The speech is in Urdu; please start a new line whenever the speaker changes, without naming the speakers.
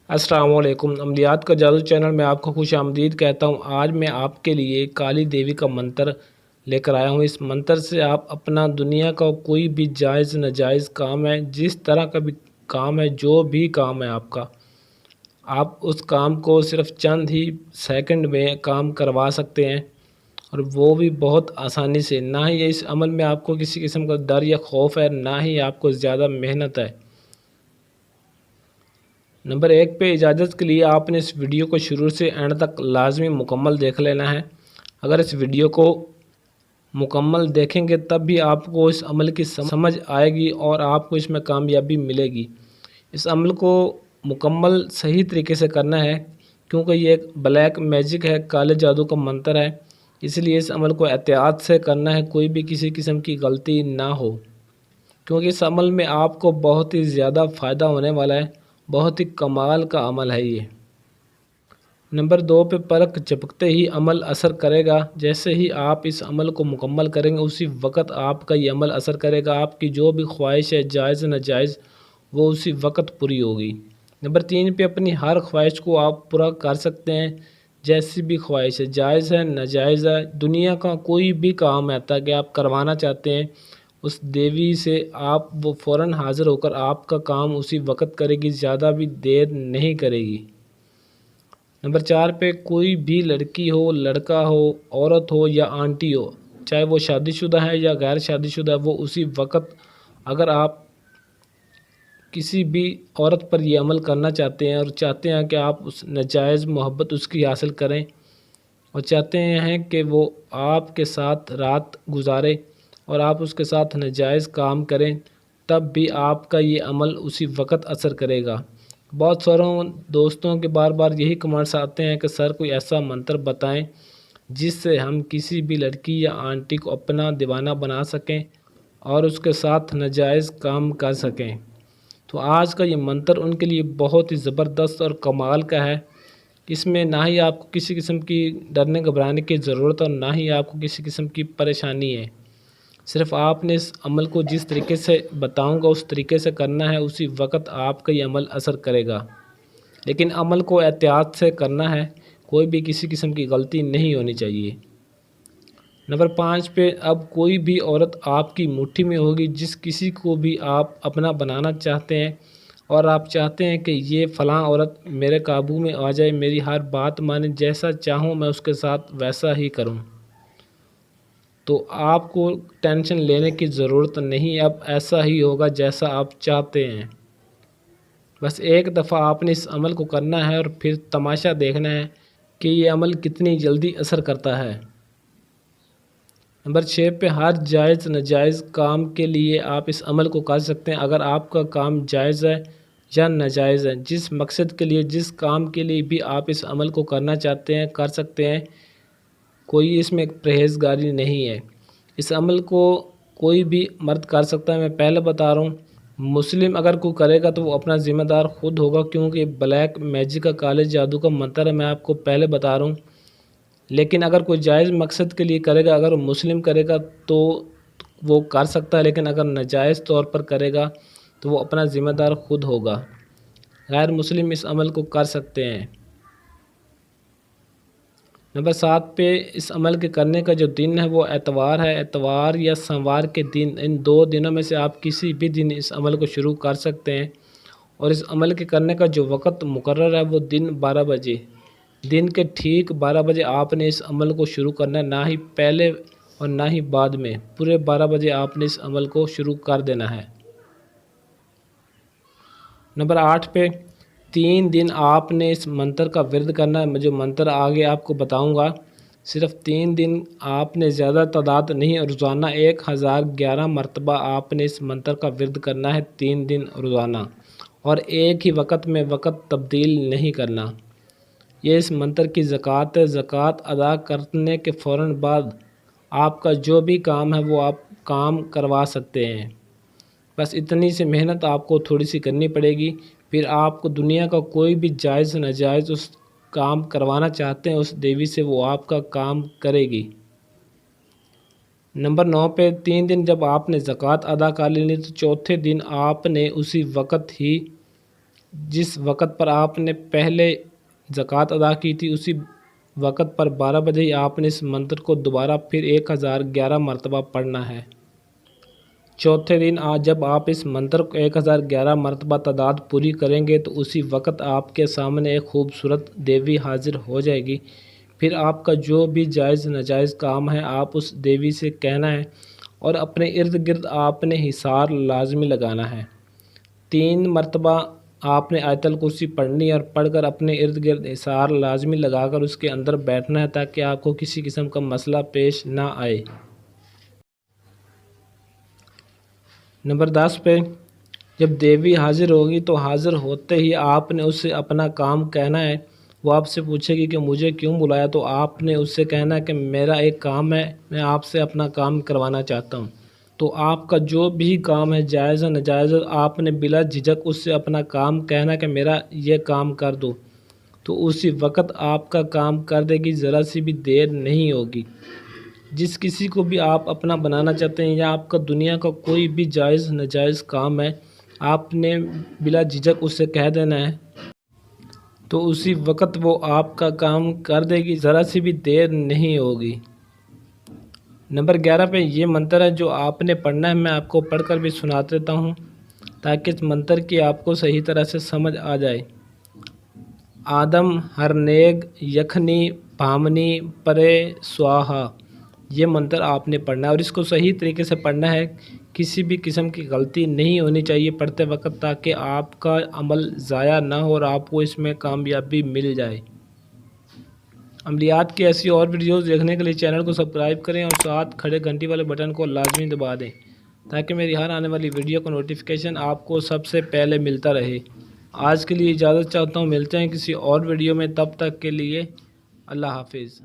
السلام علیکم۔ عملیات کا جادو چینل میں آپ کو خوش آمدید کہتا ہوں۔ آج میں آپ کے لیے کالی دیوی کا منتر لے کر آیا ہوں۔ اس منتر سے آپ اپنا دنیا کا کوئی بھی جائز ناجائز کام ہے، جس طرح کا بھی کام ہے، جو بھی کام ہے آپ اس کام کو صرف چند ہی سیکنڈ میں کام کروا سکتے ہیں، اور وہ بھی بہت آسانی سے۔ نہ ہی اس عمل میں آپ کو کسی قسم کا ڈر یا خوف ہے، نہ ہی آپ کو زیادہ محنت ہے۔ نمبر 1 پہ اجازت کے لیے آپ نے اس ویڈیو کو شروع سے اینڈ تک لازمی مکمل دیکھ لینا ہے۔ اگر اس ویڈیو کو مکمل دیکھیں گے تب بھی آپ کو اس عمل کی سمجھ آئے گی اور آپ کو اس میں کامیابی ملے گی۔ اس عمل کو مکمل صحیح طریقے سے کرنا ہے، کیونکہ یہ ایک بلیک میجک ہے، کالے جادو کا منتر ہے، اس لیے اس عمل کو احتیاط سے کرنا ہے، کوئی بھی کسی قسم کی غلطی نہ ہو، کیونکہ اس عمل میں آپ کو بہت ہی زیادہ فائدہ ہونے والا ہے۔ بہت ہی کمال کا عمل ہے یہ۔ نمبر 2 پہ پلک جھپکتے ہی عمل اثر کرے گا۔ جیسے ہی آپ اس عمل کو مکمل کریں گے اسی وقت آپ کا یہ عمل اثر کرے گا۔ آپ کی جو بھی خواہش ہے، جائز ناجائز، وہ اسی وقت پوری ہوگی۔ نمبر 3 پہ اپنی ہر خواہش کو آپ پورا کر سکتے ہیں، جیسی بھی خواہش ہے، جائز ہے ناجائز ہے، دنیا کا کوئی بھی کام ہے تاکہ آپ کروانا چاہتے ہیں اس دیوی سے، آپ وہ فوراً حاضر ہو کر آپ کا کام اسی وقت کرے گی، زیادہ بھی دیر نہیں کرے گی۔ نمبر 4 پہ کوئی بھی لڑکی ہو، لڑکا ہو، عورت ہو یا آنٹی ہو، چاہے وہ شادی شدہ ہے یا غیر شادی شدہ ہے، وہ اسی وقت، اگر آپ کسی بھی عورت پر یہ عمل کرنا چاہتے ہیں اور چاہتے ہیں کہ آپ اس ناجائز محبت اس کی حاصل کریں اور چاہتے ہیں کہ وہ آپ کے ساتھ رات گزارے اور آپ اس کے ساتھ ناجائز کام کریں، تب بھی آپ کا یہ عمل اسی وقت اثر کرے گا۔ بہت ساروں دوستوں کے بار بار یہی کمنٹس آتے ہیں کہ سر کوئی ایسا منتر بتائیں جس سے ہم کسی بھی لڑکی یا آنٹی کو اپنا دیوانہ بنا سکیں اور اس کے ساتھ ناجائز کام کر سکیں۔ تو آج کا یہ منتر ان کے لیے بہت ہی زبردست اور کمال کا ہے۔ اس میں نہ ہی آپ کو کسی قسم کی ڈرنے گھبرانے کی ضرورت اور نہ ہی آپ کو کسی قسم کی پریشانی ہے۔ صرف آپ نے اس عمل کو جس طریقے سے بتاؤں گا اس طریقے سے کرنا ہے، اسی وقت آپ کا یہ عمل اثر کرے گا، لیکن عمل کو احتیاط سے کرنا ہے، کوئی بھی کسی قسم کی غلطی نہیں ہونی چاہیے۔ نمبر 5 پہ اب کوئی بھی عورت آپ کی مٹھی میں ہوگی، جس کسی کو بھی آپ اپنا بنانا چاہتے ہیں اور آپ چاہتے ہیں کہ یہ فلاں عورت میرے قابو میں آ جائے، میری ہر بات مانے، جیسا چاہوں میں اس کے ساتھ ویسا ہی کروں، تو آپ کو ٹینشن لینے کی ضرورت نہیں، اب ایسا ہی ہوگا جیسا آپ چاہتے ہیں۔ بس ایک دفعہ آپ نے اس عمل کو کرنا ہے اور پھر تماشا دیکھنا ہے کہ یہ عمل کتنی جلدی اثر کرتا ہے۔ نمبر 6 پہ ہر جائز ناجائز کام کے لیے آپ اس عمل کو کر سکتے ہیں۔ اگر آپ کا کام جائز ہے یا ناجائز ہے، جس مقصد کے لیے، جس کام کے لیے بھی آپ اس عمل کو کرنا چاہتے ہیں، کر سکتے ہیں، کوئی اس میں پرہیزگاری نہیں ہے۔ اس عمل کو کوئی بھی مرد کر سکتا ہے، میں پہلے بتا رہا ہوں۔ مسلم اگر کوئی کرے گا تو وہ اپنا ذمہ دار خود ہوگا، کیونکہ بلیک میجک کا کالے جادو کا منتر ہے، میں آپ کو پہلے بتا رہا ہوں۔ لیکن اگر کوئی جائز مقصد کے لیے کرے گا، اگر مسلم کرے گا تو وہ کر سکتا ہے، لیکن اگر ناجائز طور پر کرے گا تو وہ اپنا ذمہ دار خود ہوگا۔ غیر مسلم اس عمل کو کر سکتے ہیں۔ نمبر 7 پہ اس عمل کے کرنے کا جو دن ہے وہ اتوار ہے۔ اتوار یا سوموار کے دن، ان 2 دنوں میں سے آپ کسی بھی دن اس عمل کو شروع کر سکتے ہیں، اور اس عمل کے کرنے کا جو وقت مقرر ہے وہ دن 12 بجے، دن کے ٹھیک 12 بجے آپ نے اس عمل کو شروع کرنا ہے، نہ ہی پہلے اور نہ ہی بعد میں، پورے 12 بجے آپ نے اس عمل کو شروع کر دینا ہے۔ نمبر 8 پہ 3 دن آپ نے اس منتر کا ورد کرنا ہے، جو منتر آگے آپ کو بتاؤں گا۔ صرف 3 دن آپ نے، زیادہ تعداد نہیں، روزانہ 1011 مرتبہ آپ نے اس منتر کا ورد کرنا ہے، 3 دن روزانہ، اور ایک ہی وقت میں وقت تبدیل نہیں کرنا۔ یہ اس منتر کی زکوٰۃ ہے۔ زکوٰۃ ادا کرنے کے فوراً بعد آپ کا جو بھی کام ہے وہ آپ کام کروا سکتے ہیں۔ بس اتنی سی محنت آپ کو تھوڑی سی کرنی پڑے گی، پھر آپ کو دنیا کا کوئی بھی جائز ناجائز اس کام کروانا چاہتے ہیں اس دیوی سے، وہ آپ کا کام کرے گی۔ نمبر 9 پہ 3 دن جب آپ نے زکوٰۃ ادا کر لینی تو چوتھے دن آپ نے اسی وقت ہی جس وقت پر آپ نے پہلے زکوٰۃ ادا کی تھی اسی وقت پر 12 بجے ہی آپ نے اس منتر کو دوبارہ پھر 1011 مرتبہ پڑھنا ہے۔ چوتھے دن جب آپ اس منتر کو 1011 مرتبہ تعداد پوری کریں گے تو اسی وقت آپ کے سامنے ایک خوبصورت دیوی حاضر ہو جائے گی۔ پھر آپ کا جو بھی جائز ناجائز کام ہے آپ اس دیوی سے کہنا ہے اور اپنے ارد گرد آپ نے حصار لازمی لگانا ہے۔ 3 مرتبہ آپ نے آیت الکرسی پڑھنی اور پڑھ کر اپنے ارد گرد حصار لازمی لگا کر اس کے اندر بیٹھنا ہے تاکہ آپ کو کسی قسم کا مسئلہ پیش نہ آئے۔ نمبر 10 پہ جب دیوی حاضر ہوگی تو حاضر ہوتے ہی آپ نے اس سے اپنا کام کہنا ہے۔ وہ آپ سے پوچھے گی کہ مجھے کیوں بلایا تو آپ نے اس سے کہنا ہے کہ میرا ایک کام ہے، میں آپ سے اپنا کام کروانا چاہتا ہوں۔ تو آپ کا جو بھی کام ہے جائز و ناجائز آپ نے بلا جھجک اس سے اپنا کام کہنا کہ میرا یہ کام کر دو، تو اسی وقت آپ کا کام کر دے گی، ذرا سی بھی دیر نہیں ہوگی۔ جس کسی کو بھی آپ اپنا بنانا چاہتے ہیں یا آپ کا دنیا کا کوئی بھی جائز ناجائز کام ہے آپ نے بلا جھجک اس سے کہہ دینا ہے تو اسی وقت وہ آپ کا کام کر دے گی، ذرا سی بھی دیر نہیں ہوگی۔ نمبر 11 پہ یہ منتر ہے جو آپ نے پڑھنا ہے، میں آپ کو پڑھ کر بھی سنا دیتا ہوں تاکہ اس منتر کی آپ کو صحیح طرح سے سمجھ آ جائے۔ آدم ہرنیگ یکھنی بھامنی پرے سواہا، یہ منتر آپ نے پڑھنا ہے اور اس کو صحیح طریقے سے پڑھنا ہے، کسی بھی قسم کی غلطی نہیں ہونی چاہیے پڑھتے وقت تاکہ آپ کا عمل ضائع نہ ہو اور آپ کو اس میں کامیابی مل جائے۔ عملیات کی ایسی اور ویڈیوز دیکھنے کے لیے چینل کو سبسکرائب کریں اور ساتھ کھڑے گھنٹی والے بٹن کو لازمی دبا دیں تاکہ میری ہر آنے والی ویڈیو کا نوٹیفیکیشن آپ کو سب سے پہلے ملتا رہے۔ آج کے لیے اجازت چاہتا ہوں، ملتے ہیں کسی اور ویڈیو میں، تب تک کے لیے اللہ حافظ۔